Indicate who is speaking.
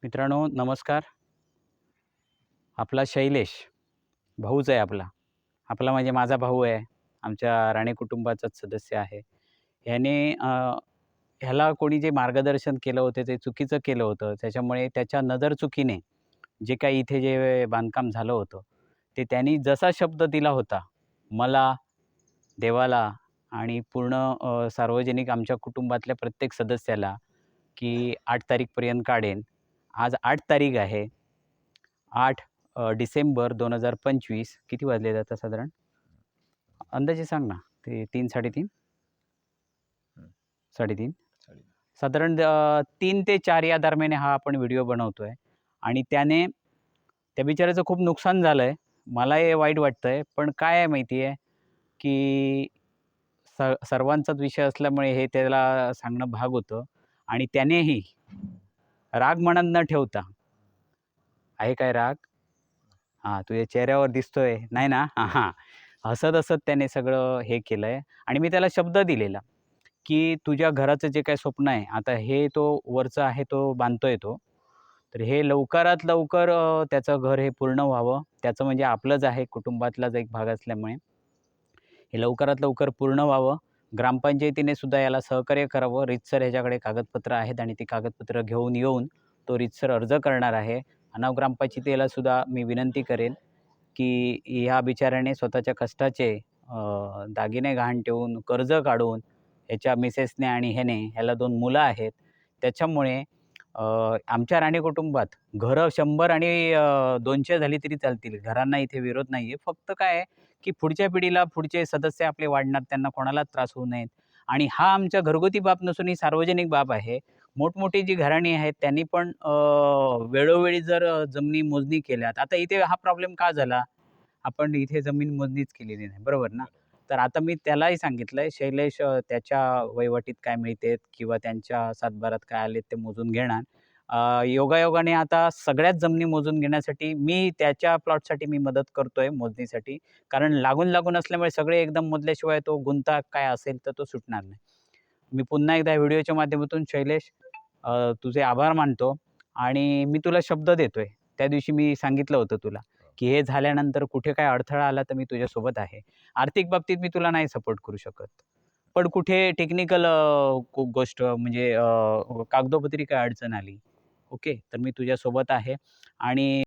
Speaker 1: मित्रांनो नमस्कार. आपला शैलेश भाऊच आहे आपला. आपला म्हणजे माझा भाऊ आहे. आमच्या राणे कुटुंबाचाच सदस्य आहे. ह्याने ह्याला कोणी जे मार्गदर्शन केलं होतं ते चुकीचं केलं होतं. त्याच्यामुळे त्याच्या नजरचुकीने जे काही इथे जे बांधकाम झालं होतं, ते त्यांनी जसा शब्द दिला होता मला, देवाला आणि पूर्ण सार्वजनिक आमच्या कुटुंबातल्या प्रत्येक सदस्याला, की 8 तारीखपर्यंत काढेन. आज 8 तारीख आहे. 8 डिसेंबर 2025 किती वाजलेत आता साधारण? अंदाजे सांग ना. ते 3 3:30
Speaker 2: हं,
Speaker 1: 3:30
Speaker 2: चालेल.
Speaker 1: साधारण 3 ते 4 या दरम्यान हा आपण व्हिडिओ बनवतोय आणि त्याने त्या बिचाऱ्याचं खूप नुकसान झालंय. मलाही वाईट वाटतंय. पण काय आहे माहिती आहे, की सर्वांचाच विषय असल्यामुळे हे त्याला सांगणं भाग होतं आणि त्यानेही राग मनात न ठेवता आहे काय राग? हां, तुझ्या चेहऱ्यावर दिसतोय. नाही ना? हां, हां. हसत-हसत त्याने सगळं हे केलंय आणि मी त्याला शब्द दिलेला, की तुझ्या घराचं जे काही स्वप्न आहे, आता हे तो वरचं आहे तो बांधतोय तो. तर हे लवकरात लवकर त्याचं घर हे पूर्ण व्हावं. त्याचं म्हणजे आपलंच आहे, कुटुंबातलाच एक भाग असल्यामुळे. हे लवकरात लवकर पूर्ण व्हावं. ग्रामपंचायतीने सुद्धा याला सहकार्य करावं. रीतसर ह्याच्याकडे कागदपत्र आहेत आणि ती कागदपत्र घेऊन येऊन तो रीतसर अर्ज करणार आहे. अनाव ग्रामपंचायतीला सुद्धा मी विनंती करेन, की ह्या बिचाऱ्याने स्वतःच्या कष्टाचे दागिने गहाण ठेवून, कर्ज काढून, ह्याच्या मिसेसने आणि ह्याने, ह्याला 2 मुलं आहेत. त्याच्यामुळे अ, आमच्या राणे कुटुंबात घरं 100 आणि 200 झाली तरी चालतील. घरांना इथे विरोध नाहीये. फक्त काय आहे, की पुढच्या पिढीला पुढचे सदस्य आपले वाढणार, त्यांना कोणालाच त्रास होऊ नयेत आणि हा आमच्या घरगुती बाब नसून ही सार्वजनिक बाब आहे. मोठमोठी जी घराणी आहेत त्यांनी पण वेळोवेळी जर जमिनी मोजणी केल्यात. आता इथे हा प्रॉब्लेम का झाला? आपण इथे जमीन मोजणीच केलेली नाही, बरोबर ना?
Speaker 2: बरोबर.
Speaker 1: तर आता मी त्यालाही सांगितलंय, शैलेश त्याच्या वहिवाटीत काय मिळतेत किंवा त्यांच्या सातबारात काय आलेत ते मोजून घेणार. योगायोगाने आता सगळ्याच जमिनी मोजून घेण्यासाठी मी त्याच्या प्लॉटसाठी मी मदत करतोय मोजणीसाठी. कारण लागून-लागून असल्यामुळे सगळे एकदम मोजल्याशिवाय तो गुंता काय असेल तर तो सुटणार नाही. मी पुन्हा एकदा व्हिडिओच्या माध्यमातून शैलेश तुझे आभार मानतो आणि मी तुला शब्द देतोय. त्या दिवशी मी सांगितलं होतं तुला,
Speaker 2: हो.
Speaker 1: की हे झाल्यानंतर कुठे काय अडथळा आला तर मी तुझ्यासोबत आहे. आर्थिक बाबतीत मी तुला नाही सपोर्ट करू शकत. पण कुठे टेक्निकल गोष्ट म्हणजे कागदोपत्री काय अडचण आली, ओके, तर मी तुझ्यासोबत आहे आणि